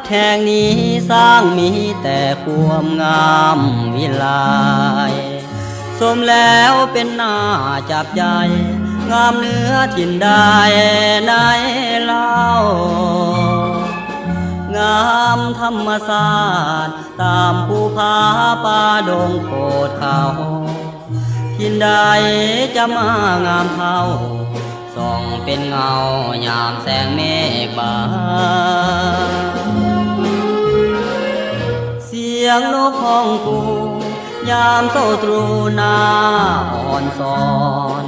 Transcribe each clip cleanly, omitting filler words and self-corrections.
ดแห่งนี้สร้างมีแต่ความงามวิไลสมแล้วเป็นหน้าจับใจงามเนื้อถิ่นใดในเล่างามธรรมศาสตร์ตามภูผาป่าดงโขดเขาถิ่นใดจะมางามเท่าส่องเป็นเงายามแสงเมฆบานเสียงนกห้องกูยามเศร้าตรูนาอ่อนสอน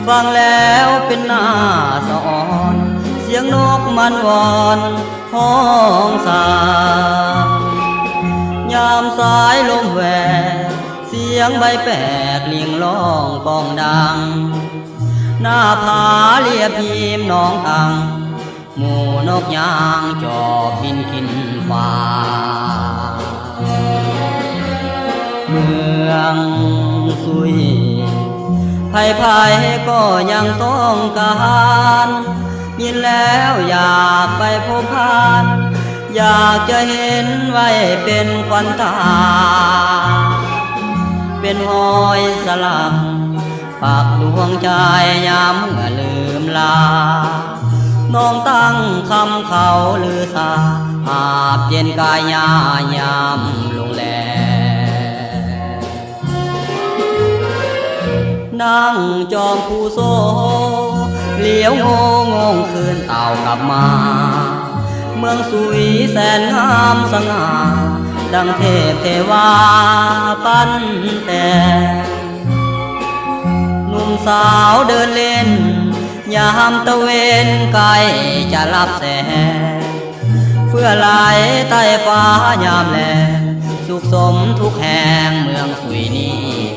ฟังแล้วเป็นหน้าสอนเสียงนกมันวอนห้องสางยามสายลมแหวกเสียงใบแปกเลียงร้องกองดังหน้าผาเลียพิมน้องตังหมู่นกยางจอบบินกินฟ้าเมืองสุยภัยก็ยังต้องการยินแล้วอยากไปพบผ่านอยากจะเห็นไว้เป็นควันตาเป็นหอยสลักปักดวงใจยามเมื่อลืมลาน้องตั้งคำเขาลือสาอาบเย็นกายยามลงแลนั่งจอมผู้โซเหลียวงงคืนเต่ากลับมาเมืองสุยแสนงามสง่าดังเทพเทวาปั้นแต่หนุ่มสาวเดินเล่นยามตะเวนไกลจะรับแสงเพื่อไหลใต้ฟ้ายามแลงสุขสมทุกแห่งเมืองสุยนี้